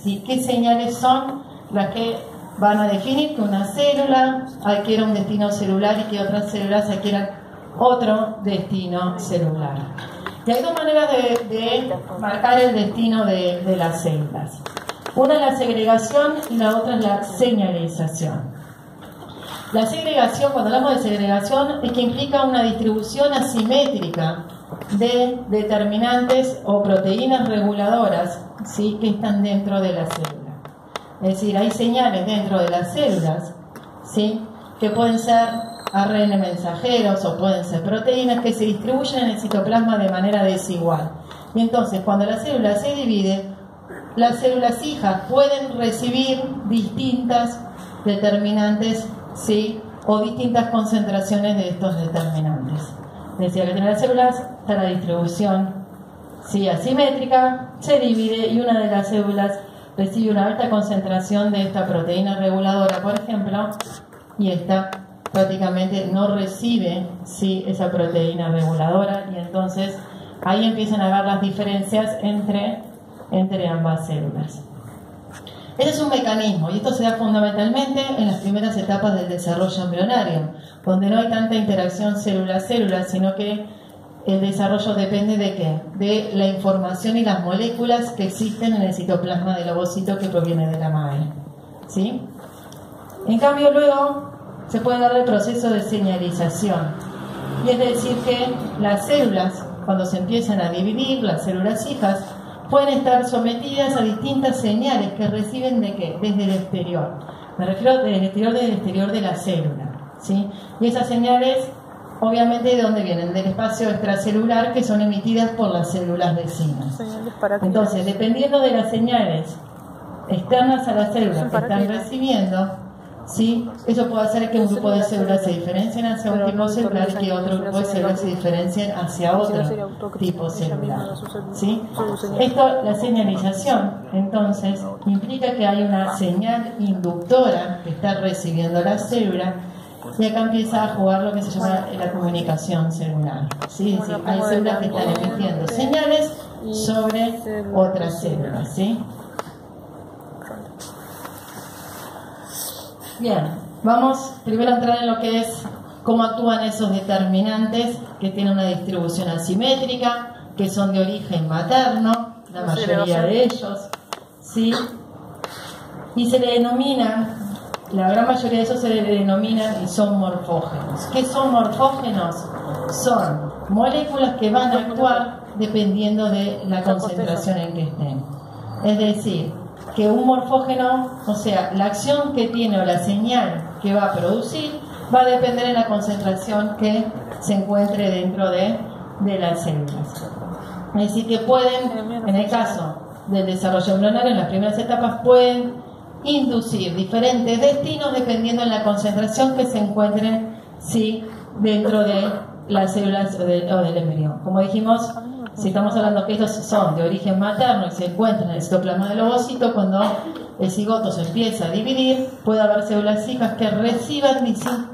¿sí? ¿Qué señales son las que van a definir que una célula adquiere un destino celular y que otras células adquieran otro destino celular? Y hay dos maneras de marcar el destino de las células. Una es la segregación y la otra es la señalización. La segregación, cuando hablamos de segregación, es que implica una distribución asimétrica de determinantes o proteínas reguladoras, ¿sí?, que están dentro de la célula. Es decir, hay señales dentro de las células, ¿sí?, que pueden ser ARN mensajeros o pueden ser proteínas que se distribuyen en el citoplasma de manera desigual. Y entonces, cuando la célula se divide, las células hijas pueden recibir distintas determinantes, ¿sí?, o distintas concentraciones de estos determinantes. Decía que en las células está la distribución, ¿sí?, asimétrica, se divide y una de las células recibe una alta concentración de esta proteína reguladora, por ejemplo, y esta prácticamente no recibe, ¿sí?, esa proteína reguladora, y entonces ahí empiezan a ver las diferencias entre ambas células. Ese es un mecanismo, y esto se da fundamentalmente en las primeras etapas del desarrollo embrionario, donde no hay tanta interacción célula-célula, sino que el desarrollo depende ¿de qué? De la información y las moléculas que existen en el citoplasma del ovocito que proviene de la madre, ¿sí? En cambio, luego se puede dar el proceso de señalización, y es decir que las células, cuando se empiezan a dividir, las células hijas, pueden estar sometidas a distintas señales que reciben ¿de qué? Desde el exterior. Me refiero del exterior de la célula, ¿sí? Y esas señales, obviamente, ¿de dónde vienen? Del espacio extracelular, que son emitidas por las células vecinas. Entonces, dependiendo de las señales externas a la célula que están recibiendo, ¿sí?, eso puede hacer que un grupo de células se diferencien hacia un tipo celular y que otro grupo de células se diferencien hacia otro tipo celular, ¿sí? Esto, la señalización, entonces, implica que hay una señal inductora que está recibiendo la célula, y acá empieza a jugar lo que se llama la comunicación celular, ¿sí? Es decir, hay células que están emitiendo señales sobre otras células, ¿sí? Bien, vamos primero a entrar en lo que es cómo actúan esos determinantes que tienen una distribución asimétrica, que son de origen materno, la mayoría de ellos, ¿sí? Y se le denomina, la gran mayoría de esos se le denominan y son morfógenos. ¿Qué son morfógenos? Son moléculas que van a actuar dependiendo de la concentración en que estén. Es decir, que un morfógeno, o sea, la acción que tiene o la señal que va a producir va a depender de la concentración que se encuentre dentro de las células. Es decir, que pueden, en el caso del desarrollo embrionario, en las primeras etapas, pueden inducir diferentes destinos dependiendo de la concentración que se encuentren, sí, dentro de las células o del embrión. Como dijimos, si estamos hablando que estos son de origen materno y se encuentran en el citoplasma del ovocito, cuando el cigoto se empieza a dividir, puede haber células hijas que reciban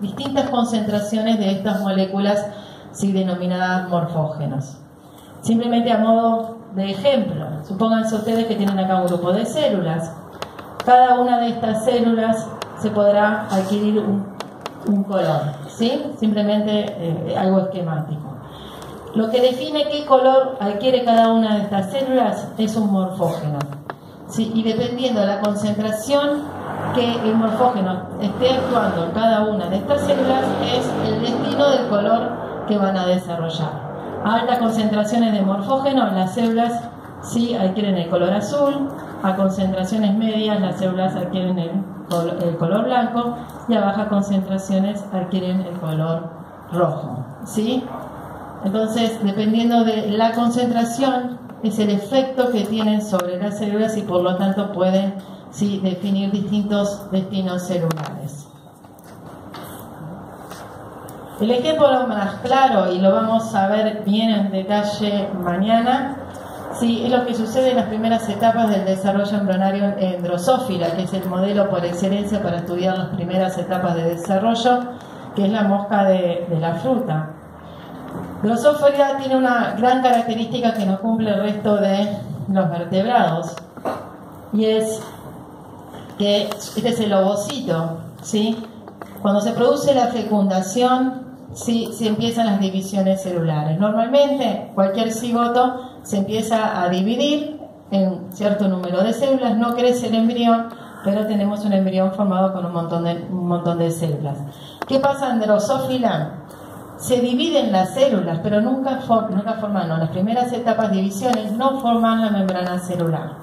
distintas concentraciones de estas moléculas, sí, denominadas morfógenos. Simplemente a modo de ejemplo, supónganse ustedes que tienen acá un grupo de células. Cada una de estas células se podrá adquirir un color, ¿sí? Simplemente algo esquemático. Lo que define qué color adquiere cada una de estas células es un morfógeno, ¿sí? Y dependiendo de la concentración que el morfógeno esté actuando en cada una de estas células, es el destino del color que van a desarrollar. A altas concentraciones de morfógeno, las células sí adquieren el color azul. A concentraciones medias, las células adquieren el color blanco, y a bajas concentraciones adquieren el color rojo, ¿sí? Entonces, dependiendo de la concentración, es el efecto que tienen sobre las células y por lo tanto pueden, sí, definir distintos destinos celulares. El ejemplo más claro, y lo vamos a ver bien en detalle mañana, sí, es lo que sucede en las primeras etapas del desarrollo embrionario en Drosophila, que es el modelo por excelencia para estudiar las primeras etapas de desarrollo, que es la mosca de la fruta. Drosophila tiene una gran característica que no cumple el resto de los vertebrados, y es que este es el ovocito, ¿sí? Cuando se produce la fecundación, sí, se empiezan las divisiones celulares. Normalmente, cualquier cigoto se empieza a dividir en cierto número de células, no crece el embrión, pero tenemos un embrión formado con un montón de células. ¿Qué pasa en Drosophila? Se dividen las células, pero nunca forman, no, las primeras etapas de divisiones no forman la membrana celular.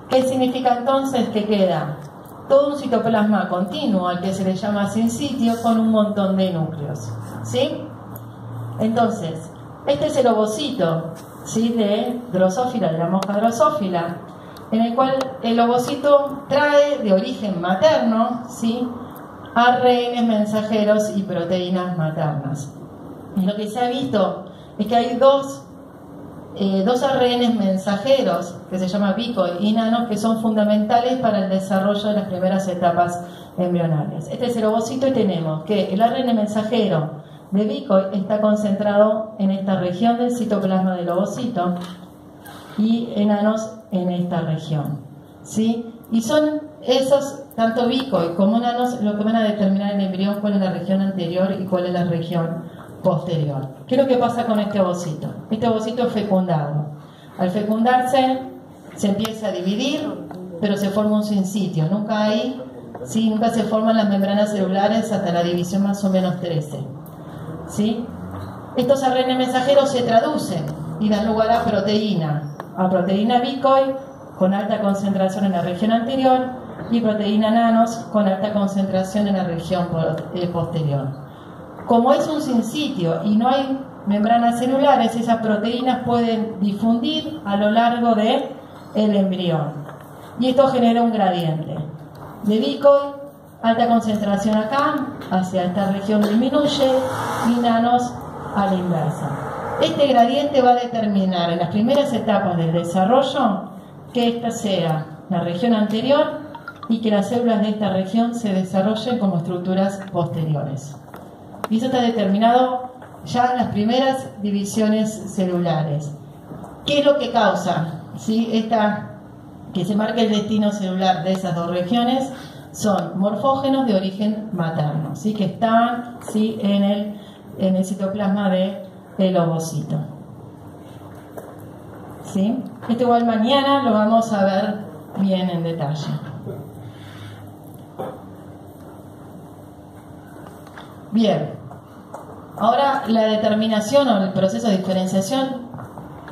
¿Qué significa entonces? Que queda todo un citoplasma continuo, al que se le llama sincitio, con un montón de núcleos, ¿sí? Entonces, este es el ovocito, ¿sí?, de Drosophila, de la mosca Drosophila, en el cual el ovocito trae de origen materno, ¿sí?, ARN mensajeros y proteínas maternas. Y lo que se ha visto es que hay dos ARN mensajeros, que se llaman Vicoy y Nanos, que son fundamentales para el desarrollo de las primeras etapas embrionales. Este es el ovocito y tenemos que el ARN mensajero de Vicoy está concentrado en esta región del citoplasma del ovocito y enanos en esta región, ¿sí? Y son esos, tanto Vicoy como nanos, lo que van a determinar en el embrión cuál es la región anterior y cuál es la región posterior. ¿Qué es lo que pasa con este ovocito? Este ovocito es fecundado. Al fecundarse se empieza a dividir, pero se forma un sincitio. Nunca se forman las membranas celulares hasta la división más o menos 13. ¿Sí? Estos ARN mensajeros se traducen y dan lugar a proteína Vicoy con alta concentración en la región anterior y proteína nanos con alta concentración en la región posterior. Como es un sincitio y no hay membranas celulares, esas proteínas pueden difundir a lo largo del embrión. Y esto genera un gradiente. De Vicoy, alta concentración acá, hacia esta región disminuye, y nanos a la inversa. Este gradiente va a determinar en las primeras etapas del desarrollo que esta sea la región anterior y que las células de esta región se desarrollen como estructuras posteriores. Y eso está determinado ya en las primeras divisiones celulares. ¿Qué es lo que causa? ¿Sí? Que se marque el destino celular de esas dos regiones son morfógenos de origen materno, ¿sí?, que estaban, ¿sí?, en el citoplasma del ovocito. ¿Sí? Esto igual mañana lo vamos a ver bien en detalle. Bien, ahora la determinación o el proceso de diferenciación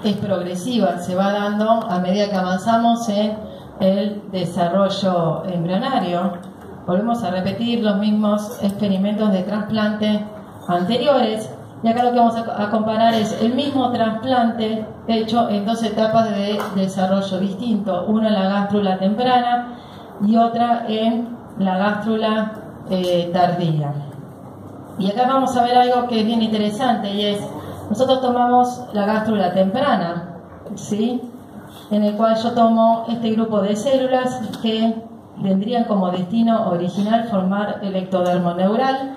es progresiva, se va dando a medida que avanzamos en el desarrollo embrionario. Volvemos a repetir los mismos experimentos de trasplante anteriores, y acá lo que vamos a comparar es el mismo trasplante hecho en dos etapas de desarrollo distinto, una en la gástrula temprana y otra en la gástrula tardía. Y acá vamos a ver algo que es bien interesante, y es, nosotros tomamos la gástrula temprana, ¿sí?, en el cual yo tomo este grupo de células que tendrían como destino original formar el ectodermo neural.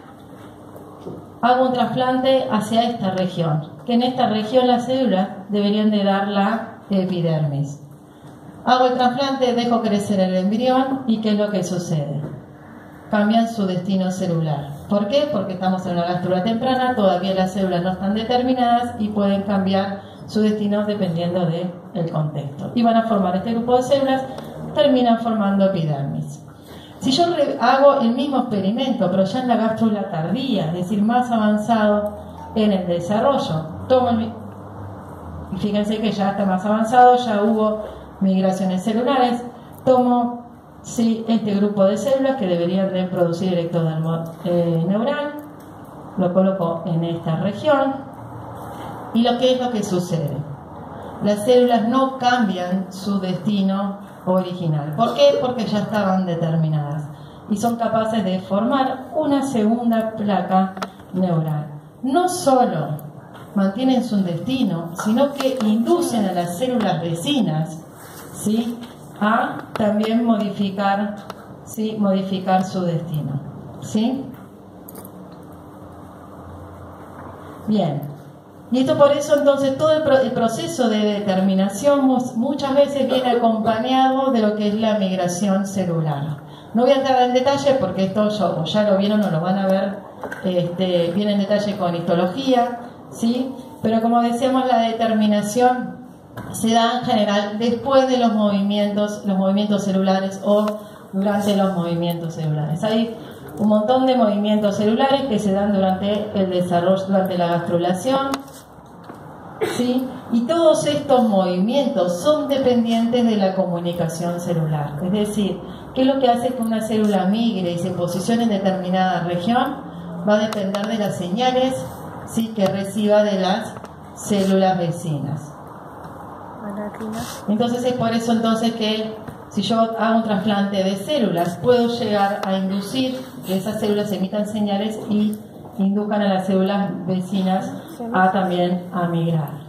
Hago un trasplante hacia esta región, que en esta región las células deberían de dar la epidermis. Hago el trasplante, dejo crecer el embrión, y ¿qué es lo que sucede? Cambian su destino celular. ¿Por qué? Porque estamos en una gástrula temprana, todavía las células no están determinadas y pueden cambiar su destino dependiendo del contexto. Y van a formar este grupo de células, terminan formando epidermis. Si yo hago el mismo experimento, pero ya en la gástrula tardía, es decir, más avanzado en el desarrollo, y fíjense que ya está más avanzado, ya hubo migraciones celulares, tomo este grupo de células que deberían de producir el ectodermo neural, lo coloco en esta región, y ¿qué es lo que sucede? Las células no cambian su destino original. ¿Por qué? Porque ya estaban determinadas y son capaces de formar una segunda placa neural. No solo mantienen su destino, sino que inducen a las células vecinas, ¿sí?, a también modificar su destino. ¿Sí? Bien. Y esto por eso entonces todo el proceso de determinación muchas veces viene acompañado de lo que es la migración celular. No voy a entrar en detalle porque esto ya lo vieron o lo van a ver, viene en detalle con histología, ¿sí? Pero como decíamos, la determinación se da en general después de los movimientos celulares o durante los movimientos celulares. Hay un montón de movimientos celulares que se dan durante el desarrollo, durante la gastrulación, ¿sí? Y todos estos movimientos son dependientes de la comunicación celular. Es decir, ¿qué es lo que hace que una célula migre y se posicione en determinada región? Va a depender de las señales, ¿sí?, que reciba de las células vecinas. Entonces es por eso entonces que si yo hago un trasplante de células, puedo llegar a inducir que esas células emitan señales y induzcan a las células vecinas también a migrar.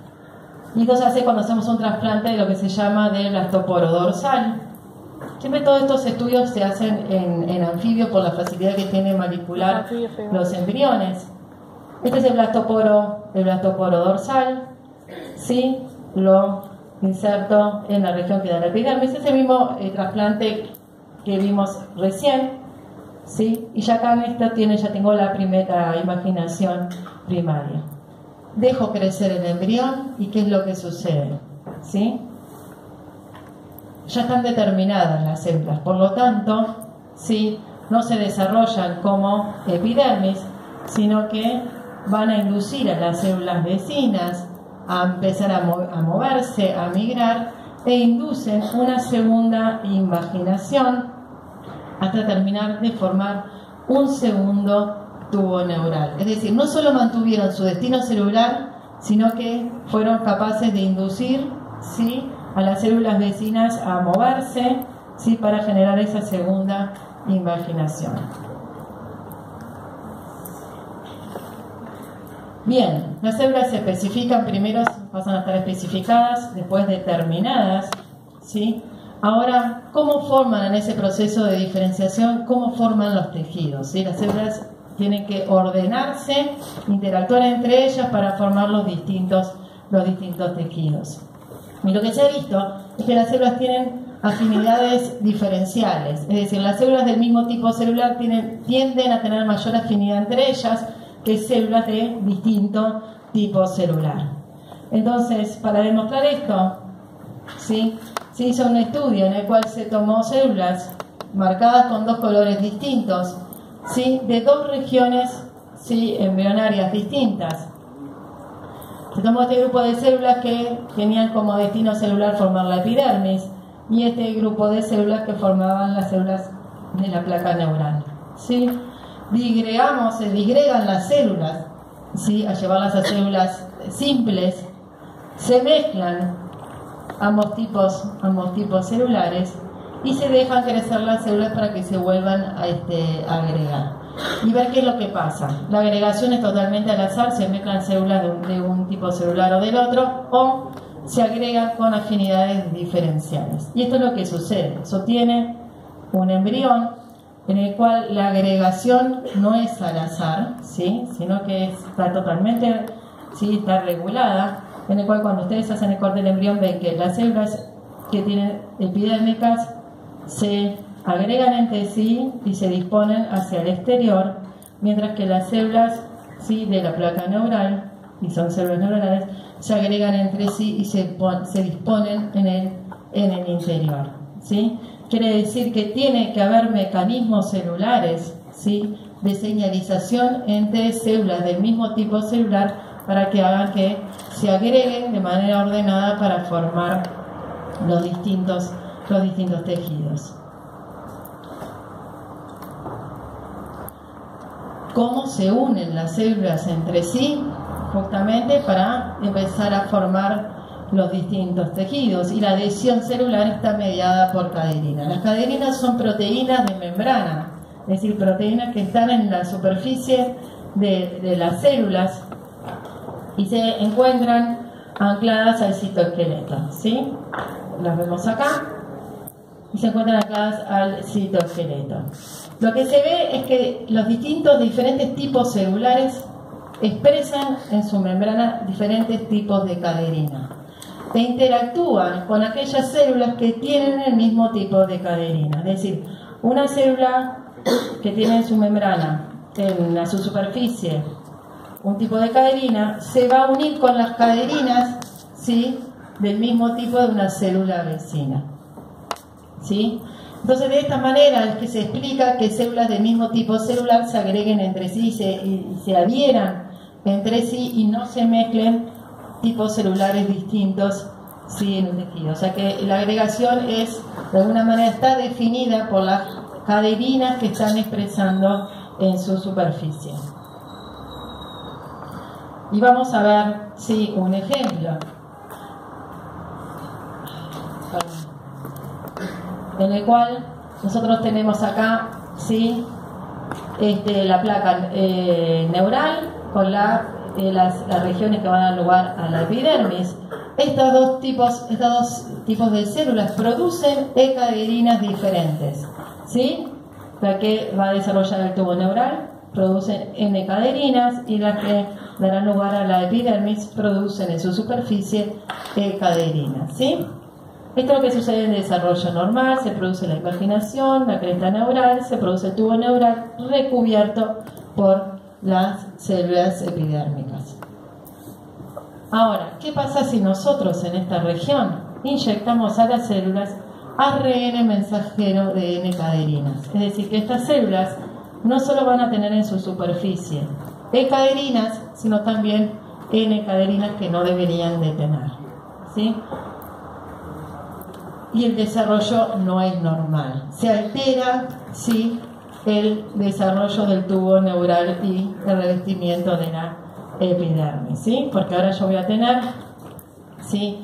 Y esto se hace cuando hacemos un trasplante de lo que se llama de blastoporo dorsal. Siempre todos estos estudios se hacen en anfibios por la facilidad que tiene manipular los embriones. Este es el blastoporo dorsal, ¿sí? Lo inserto en la región que da la epidermis. Es el mismo trasplante que vimos recién, ¿sí? Y ya acá en esta ya tengo la primera imaginación primaria. Dejo crecer el embrión y ¿qué es lo que sucede? ¿Sí? Ya están determinadas las células, por lo tanto, ¿sí?, no se desarrollan como epidermis, sino que van a inducir a las células vecinas a empezar a moverse, a migrar, e inducen una segunda invaginación hasta terminar de formar un segundo tubo neural. Es decir, no solo mantuvieron su destino celular, sino que fueron capaces de inducir, ¿sí?, a las células vecinas a moverse, ¿sí?, para generar esa segunda invaginación. Bien, las células se especifican, primero pasan a estar especificadas, después determinadas, ¿sí? Ahora, ¿cómo forman en ese proceso de diferenciación? ¿Cómo forman los tejidos? ¿Sí? Las células tienen que ordenarse, interactuar entre ellas para formar los distintos tejidos. Y lo que se ha visto es que las células tienen afinidades diferenciales, es decir, las células del mismo tipo celular tienden a tener mayor afinidad entre ellas que células de distinto tipo celular. Entonces, para demostrar esto, ¿sí?, se hizo un estudio en el cual se tomó células marcadas con dos colores distintos, ¿sí?, de dos regiones, ¿sí?, embrionarias distintas. Se tomó este grupo de células que tenían como destino celular formar la epidermis y este grupo de células que formaban las células de la placa neural, ¿sí? Se disgregan las células, ¿sí?, a llevarlas a células simples, se mezclan ambos tipos celulares y se dejan crecer las células para que se vuelvan a agregar. Y ver qué es lo que pasa. La agregación es totalmente al azar, se mezclan células de un tipo celular o del otro, o se agregan con afinidades diferenciales. Y esto es lo que sucede. Sostiene un embrión en el cual la agregación no es al azar, ¿sí?, sino que está totalmente, ¿sí?, está regulada, en el cual cuando ustedes hacen el corte del embrión ven que las células que tienen epidérmicas se agregan entre sí y se disponen hacia el exterior, mientras que las células, ¿sí?, de la placa neural, y son células neuronales, se agregan entre sí y se disponen en el interior, ¿sí? Quiere decir que tiene que haber mecanismos celulares, ¿sí?, de señalización entre células del mismo tipo celular para que hagan que se agreguen de manera ordenada para formar los distintos tejidos. ¿Cómo se unen las células entre sí? Justamente para empezar a formar los distintos tejidos, y la adhesión celular está mediada por caderinas. Las caderinas son proteínas de membrana, es decir, proteínas que están en la superficie de las células y se encuentran ancladas al citoesqueleto, ¿sí? Las vemos acá y se encuentran ancladas al citoesqueleto. Lo que se ve es que los diferentes tipos celulares expresan en su membrana diferentes tipos de caderina e interactúan con aquellas células que tienen el mismo tipo de caderina. Es decir, una célula que tiene en su membrana, en su superficie, un tipo de caderina, se va a unir con las caderinas, ¿sí?, del mismo tipo de una célula vecina, ¿sí? Entonces, de esta manera es que se explica que células del mismo tipo celular se agreguen entre sí y se adhieran entre sí y no se mezclen tipos celulares distintos, ¿sí?, en un tejido. O sea que la agregación es, de alguna manera, está definida por las caderinas que están expresando en su superficie. Y vamos a ver, sí, un ejemplo en el cual nosotros tenemos acá, sí, la placa neural con las regiones que van a dar lugar a la epidermis. Estos dos tipos de células producen caderinas diferentes, ¿sí? La que va a desarrollar el tubo neural producen N-caderinas y las que darán lugar a la epidermis producen en su superficie caderinas, ¿sí? Esto es lo que sucede en el desarrollo normal. Se produce la impaginación, la cresta neural, se produce el tubo neural recubierto por las células epidérmicas. Ahora, ¿qué pasa si nosotros en esta región inyectamos a las células ARN mensajero de N-caderinas? Es decir, que estas células no solo van a tener en su superficie caderinas, sino también N-caderinas que no deberían de tener, ¿sí? Y el desarrollo no es normal. Se altera, ¿sí?, el desarrollo del tubo neural y el revestimiento de la epidermis, ¿sí? Porque ahora yo voy a tener, ¿sí?,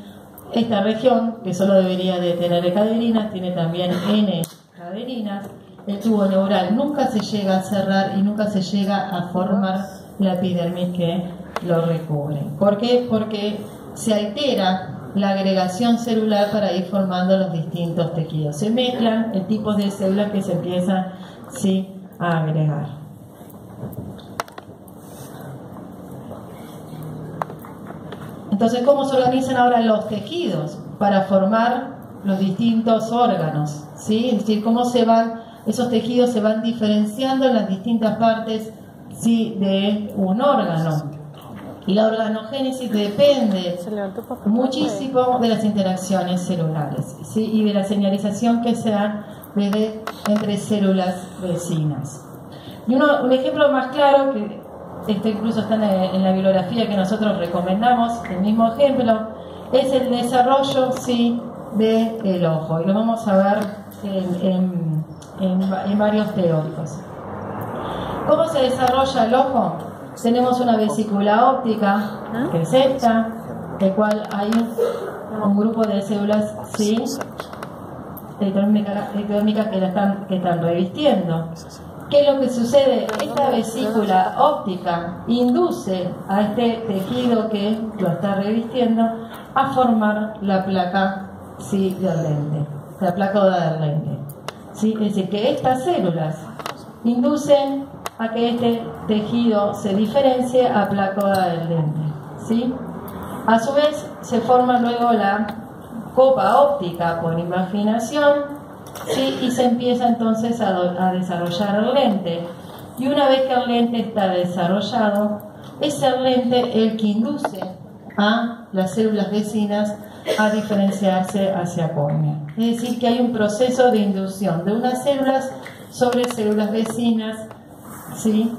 esta región que solo debería de tener caderinas, tiene también N-caderinas. El tubo neural nunca se llega a cerrar y nunca se llega a formar la epidermis que lo recubre. ¿Por qué? Porque se altera la agregación celular para ir formando los distintos tejidos. Se mezclan el tipo de células que se empiezan, sí, a agregar. Entonces, ¿cómo se organizan ahora los tejidos para formar los distintos órganos? ¿Sí? Es decir, cómo esos tejidos se van diferenciando en las distintas partes, sí, de un órgano. Y la organogénesis depende muchísimo de las interacciones celulares, ¿sí?, y de la señalización que se da entre células vecinas. Y un ejemplo más claro, que incluso está en la bibliografía que nosotros recomendamos, el mismo ejemplo, es el desarrollo, sí, del ojo. Y lo vamos a ver en varios teóricos. ¿Cómo se desarrolla el ojo? Tenemos una vesícula óptica, que es esta, el cual hay un grupo de células, sí, ectodérmicas que están revistiendo. ¿Qué es lo que sucede? Esta vesícula óptica induce a este tejido que lo está revistiendo a formar la placa, sí, del lente, la placa del lente, ¿sí? Es decir, que estas células inducen a que este tejido se diferencie a placa del lente, ¿sí? A su vez se forma luego la copa óptica por imaginación, ¿sí?, y se empieza entonces a desarrollar el lente. Y una vez que el lente está desarrollado, es el lente el que induce a las células vecinas a diferenciarse hacia córnea. Es decir, que hay un proceso de inducción de unas células sobre células vecinas, ¿sí?,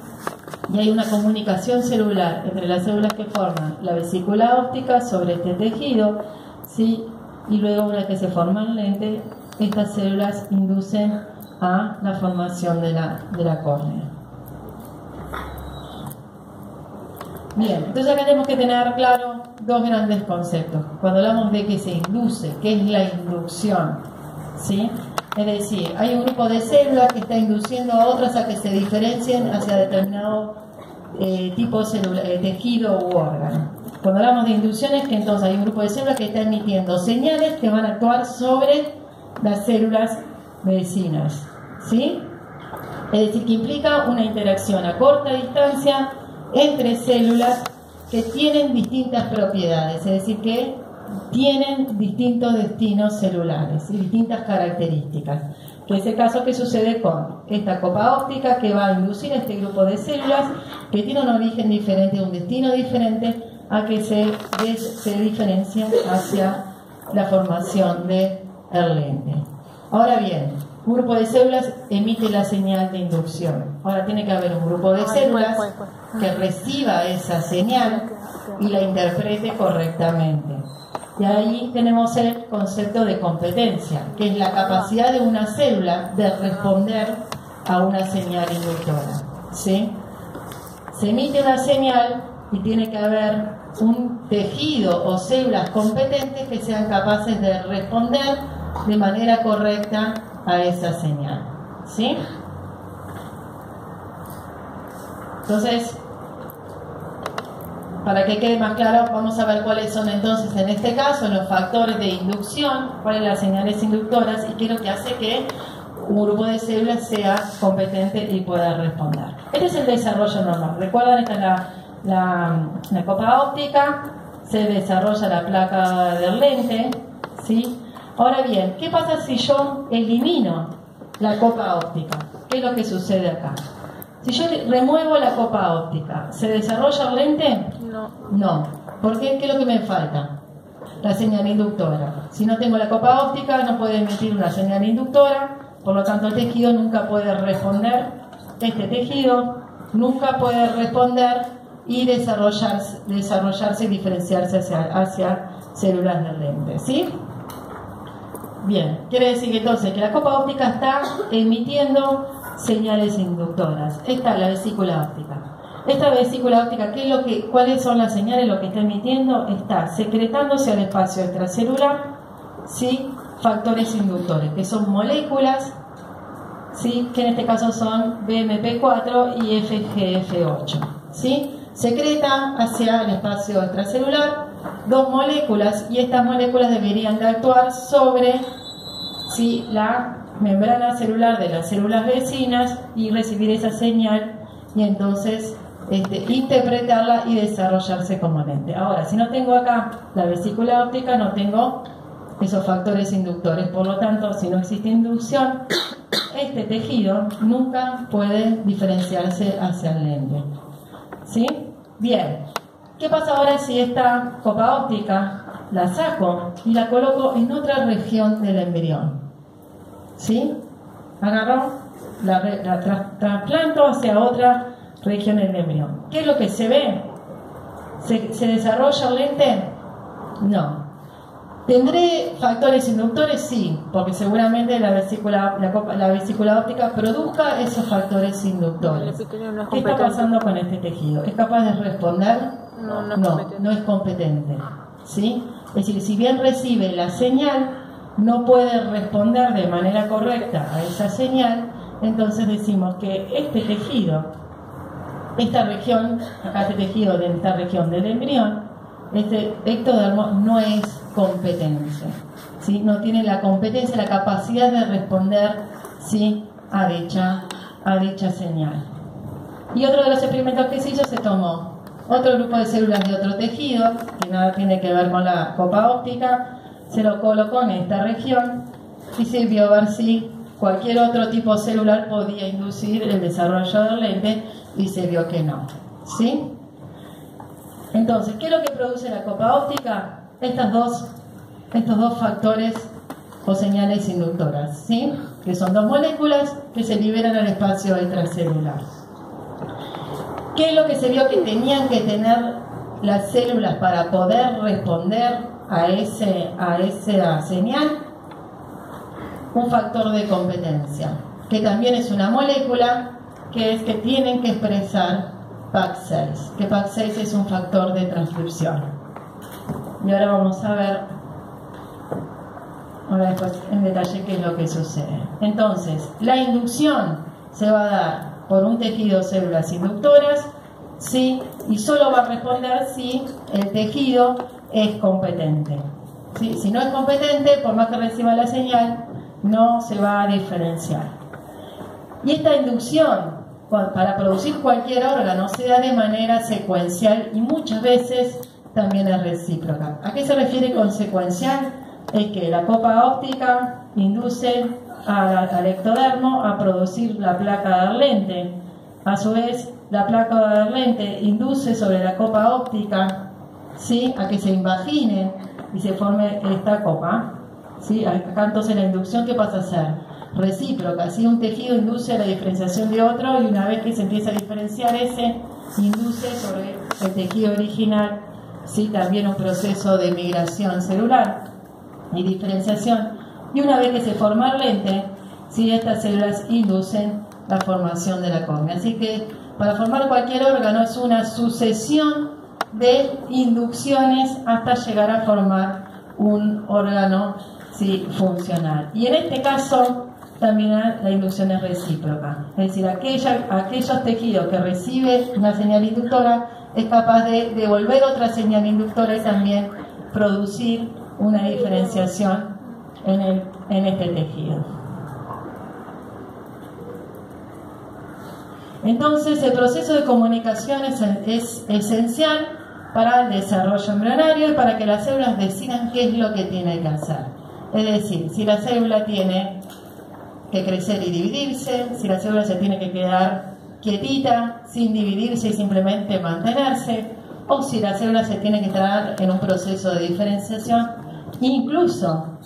y hay una comunicación celular entre las células que forman la vesícula óptica sobre este tejido, ¿sí?, y luego una vez que se forma el lente, estas células inducen a la formación de la córnea. Bien, entonces acá tenemos que tener claro dos grandes conceptos. Cuando hablamos de que se induce, ¿qué es la inducción? ¿Sí? Es decir, hay un grupo de células que está induciendo a otras a que se diferencien hacia determinado tipo de tejido u órgano. Cuando hablamos de inducciones, que entonces hay un grupo de células que está emitiendo señales que van a actuar sobre las células vecinas, ¿sí? Es decir, que implica una interacción a corta distancia entre células que tienen distintas propiedades, es decir, que tienen distintos destinos celulares y distintas características. Que es el caso que sucede con esta copa óptica, que va a inducir a este grupo de células que tiene un origen diferente, un destino diferente, a que se diferencien hacia la formación del lente. Ahora bien, un grupo de células emite la señal de inducción. Ahora tiene que haber un grupo de células que reciba esa señal y la interprete correctamente. Y ahí tenemos el concepto de competencia, que es la capacidad de una célula de responder a una señal inductora. ¿Sí? Se emite una señal y tiene que haber un tejido o células competentes que sean capaces de responder de manera correcta a esa señal. ¿Sí? Entonces, para que quede más claro, vamos a ver cuáles son entonces en este caso los factores de inducción, cuáles son las señales inductoras y qué es lo que hace que un grupo de células sea competente y pueda responder. Este es el desarrollo normal. Recuerdan, esta es la copa óptica, se desarrolla la placa del lente, ¿sí? Ahora bien, ¿qué pasa si yo elimino la copa óptica? ¿Qué es lo que sucede acá? Si yo remuevo la copa óptica, ¿se desarrolla el lente? No. No. ¿Por qué? ¿Qué es lo que me falta? La señal inductora. Si no tengo la copa óptica, no puede emitir una señal inductora, por lo tanto el tejido nunca puede responder, este tejido nunca puede responder y desarrollarse y diferenciarse hacia células del lente. ¿Sí? Bien, quiere decir que entonces que la copa óptica está emitiendo señales inductoras. Esta es la vesícula óptica. Esta vesícula óptica, ¿cuáles son las señales? Lo que está emitiendo está secretándose al espacio extracelular, ¿sí? Factores inductores, que son moléculas, ¿sí? Que en este caso son BMP4 y FGF8, ¿sí? Secretan hacia el espacio extracelular dos moléculas y estas moléculas deberían de actuar sobre, ¿sí?, la membrana celular de las células vecinas y recibir esa señal y entonces interpretarla y desarrollarse como lente. Ahora, si no tengo acá la vesícula óptica, no tengo esos factores inductores, por lo tanto, si no existe inducción, este tejido nunca puede diferenciarse hacia el lente. ¿Sí? Bien, ¿qué pasa ahora si esta copa óptica la saco y la coloco en otra región del embrión? ¿Sí? Agarro, la trasplanto hacia otra región del embrión. ¿Qué es lo que se ve? ¿Se desarrolla el lente? No. ¿Tendré factores inductores? Sí, porque seguramente la vesícula óptica produzca esos factores inductores. ¿Qué está pasando con este tejido? ¿Es capaz de responder? No es competente. ¿Sí? Es decir, si bien recibe la señal, no puede responder de manera correcta a esa señal, entonces decimos que este tejido, esta región, acá este tejido de esta región del embrión, este ectodermo no es competente, ¿sí? No tiene la competencia, la capacidad de responder, ¿sí?, a dicha señal. Y otro de los experimentos que se hizo, se tomó otro grupo de células de otro tejido, que nada tiene que ver con la copa óptica, se lo colocó en esta región y se vio a ver si cualquier otro tipo celular podía inducir el desarrollo del lente y se vio que no. ¿Sí? Entonces, ¿qué es lo que produce la copa óptica? Estos dos factores o señales inductoras, ¿sí? Que son dos moléculas que se liberan al espacio extracelular. ¿Qué es lo que se vio que tenían que tener las células para poder responder a esa señal? Un factor de competencia, que también es una molécula, que es que tienen que expresar PAC6, que PAC6 es un factor de transcripción. Y ahora vamos a ver después en detalle qué es lo que sucede. Entonces, la inducción se va a dar por un tejido de células inductoras, ¿sí? Y solo va a responder si el tejido es competente. ¿Sí? Si no es competente, por más que reciba la señal, no se va a diferenciar. Y esta inducción para producir cualquier órgano se da de manera secuencial y muchas veces también es recíproca. ¿A qué se refiere con secuencial? Es que la copa óptica induce al ectodermo a producir la placa de Arlente. A su vez, la placa de Arlente induce sobre la copa óptica, ¿sí?, a que se invagine y se forme esta copa. ¿Sí? Acá entonces la inducción, ¿qué pasa a ser? Recíproca. ¿Sí? Un tejido induce la diferenciación de otro y una vez que se empieza a diferenciar ese, induce sobre el tejido original, ¿sí?, también un proceso de migración celular y diferenciación. Y una vez que se forma Arlente, ¿sí?, estas células inducen la formación de la córnea. Así que para formar cualquier órgano es una sucesión de inducciones hasta llegar a formar un órgano, sí, funcional. Y en este caso también la inducción es recíproca. Es decir, aquellos tejidos que reciben una señal inductora es capaz de devolver otra señal inductora y también producir una diferenciación en este tejido. Entonces, el proceso de comunicación es esencial para el desarrollo embrionario y para que las células decidan qué es lo que tiene que hacer. Es decir, si la célula tiene que crecer y dividirse, si la célula se tiene que quedar quietita, sin dividirse y simplemente mantenerse, o si la célula se tiene que entrar en un proceso de diferenciación, incluso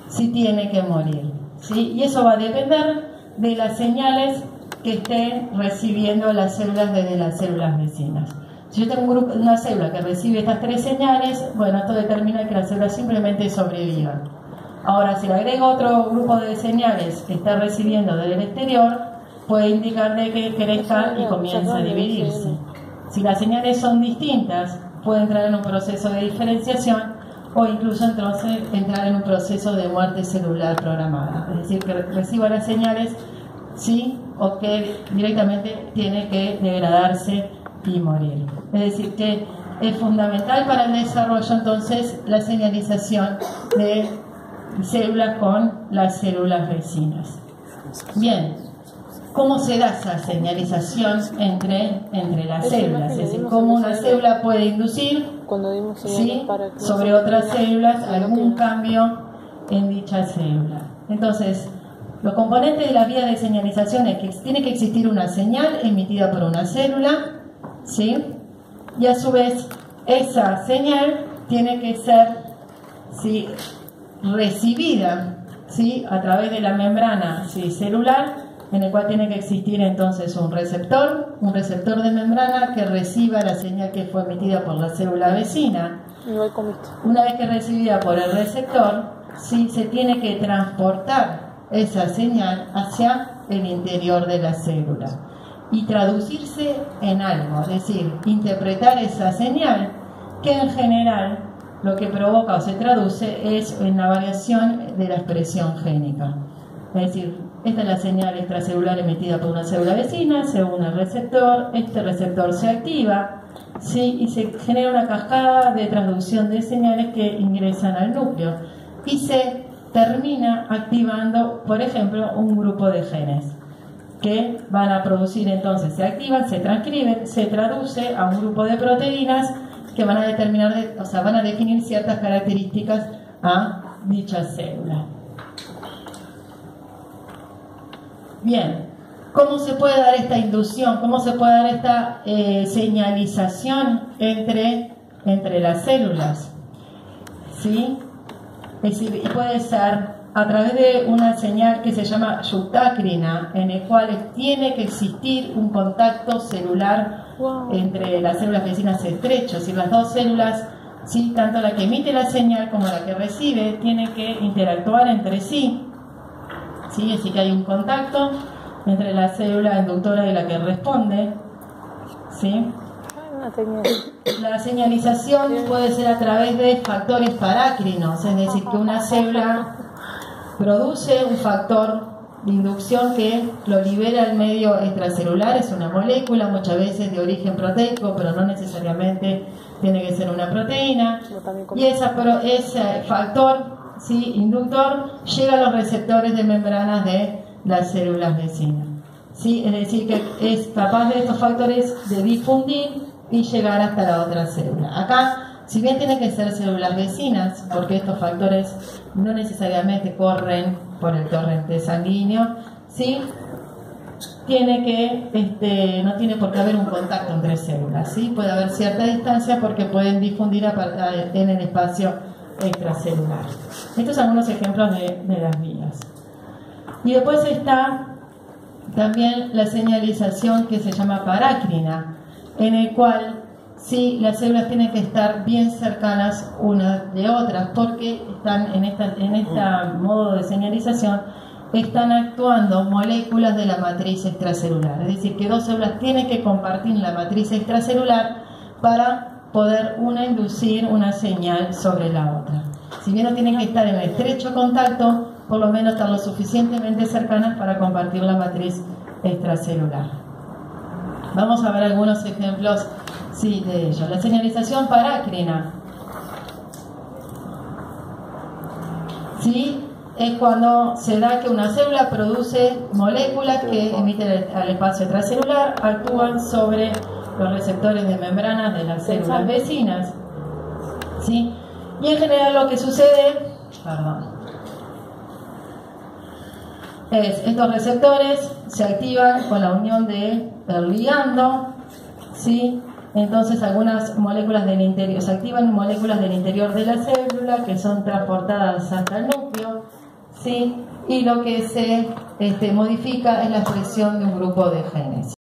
si tiene que morir, ¿sí? Y eso va a depender de las señales que estén recibiendo las células desde las células vecinas. Si yo tengo una célula que recibe estas tres señales, bueno, esto determina que la célula simplemente sobreviva. Ahora, si le agrego otro grupo de señales que está recibiendo desde el exterior, puede indicar de que crezca y comience a dividirse. Si las señales son distintas, puede entrar en un proceso de diferenciación o incluso entonces entrar en un proceso de muerte celular programada. Es decir, que reciba las señales, sí, o que directamente tiene que degradarse y morir. Es decir, que es fundamental para el desarrollo entonces la señalización de células con las células vecinas. Bien, ¿cómo se da esa señalización entre las células? Es decir, cómo una célula puede inducir, ¿sí?, sobre otras células algún cambio en dicha célula. Entonces, los componentes de la vía de señalización es que tiene que existir una señal emitida por una célula, ¿sí?, y a su vez esa señal tiene que ser, ¿sí?, recibida, ¿sí?, a través de la membrana, ¿sí?, celular, en el cual tiene que existir entonces un receptor de membrana que reciba la señal que fue emitida por la célula vecina. Una vez que recibida por el receptor, ¿sí?, se tiene que transportar esa señal hacia el interior de la célula y traducirse en algo, es decir, interpretar esa señal que en general lo que provoca o se traduce es en la variación de la expresión génica. Es decir, esta es la señal extracelular emitida por una célula vecina, se une al receptor, este receptor se activa, ¿sí?, y se genera una cascada de transducción de señales que ingresan al núcleo y se termina activando, por ejemplo, un grupo de genes que van a producir, entonces se activan, se transcriben, se traduce a un grupo de proteínas que van a determinar, van a definir ciertas características a dicha célula. Bien, ¿cómo se puede dar esta inducción? ¿Cómo se puede dar esta señalización entre las células? ¿Sí? Es decir, puede ser a través de una señal que se llama yutacrina, en el cual tiene que existir un contacto celular entre las células vecinas estrecho. Es decir, las dos células, ¿sí?, tanto la que emite la señal como la que recibe, tienen que interactuar entre sí. ¿Sí? Es decir, que hay un contacto entre la célula inductora y la que responde. ¿Sí? La señalización puede ser a través de factores parácrinos, es decir, que una célula produce un factor de inducción que lo libera al medio extracelular, es una molécula, muchas veces de origen proteico, pero no necesariamente tiene que ser una proteína, y ese factor, ¿sí?, inductor llega a los receptores de membranas de las células vecinas. ¿sí? Es decir, que es capaz de estos factores de difundir y llegar hasta la otra célula. Acá, si bien tienen que ser células vecinas, porque estos factores no necesariamente corren por el torrente sanguíneo, ¿sí? No tiene por qué haber un contacto entre células, ¿sí? Puede haber cierta distancia porque pueden difundir en el espacio extracelular. Estos son algunos ejemplos de las vías. Y después está también la señalización que se llama parácrina, en el cual sí, las células tienen que estar bien cercanas unas de otras, porque están en este modo de señalización están actuando moléculas de la matriz extracelular. Es decir, que dos células tienen que compartir la matriz extracelular para poder una inducir una señal sobre la otra. Si bien no tienen que estar en estrecho contacto, por lo menos estar lo suficientemente cercanas para compartir la matriz extracelular. Vamos a ver algunos ejemplos, sí, de ello. La señalización parácrina, ¿sí? Es cuando se da que una célula produce moléculas que emiten al espacio extracelular, actúan sobre los receptores de membranas de las células vecinas, ¿sí? Y en general lo que sucede, es estos receptores se activan con la unión del ligando, ¿sí? Entonces algunas moléculas del interior, se activan moléculas del interior de la célula que son transportadas hasta el núcleo, ¿sí? Y lo que se modifica es la expresión de un grupo de genes.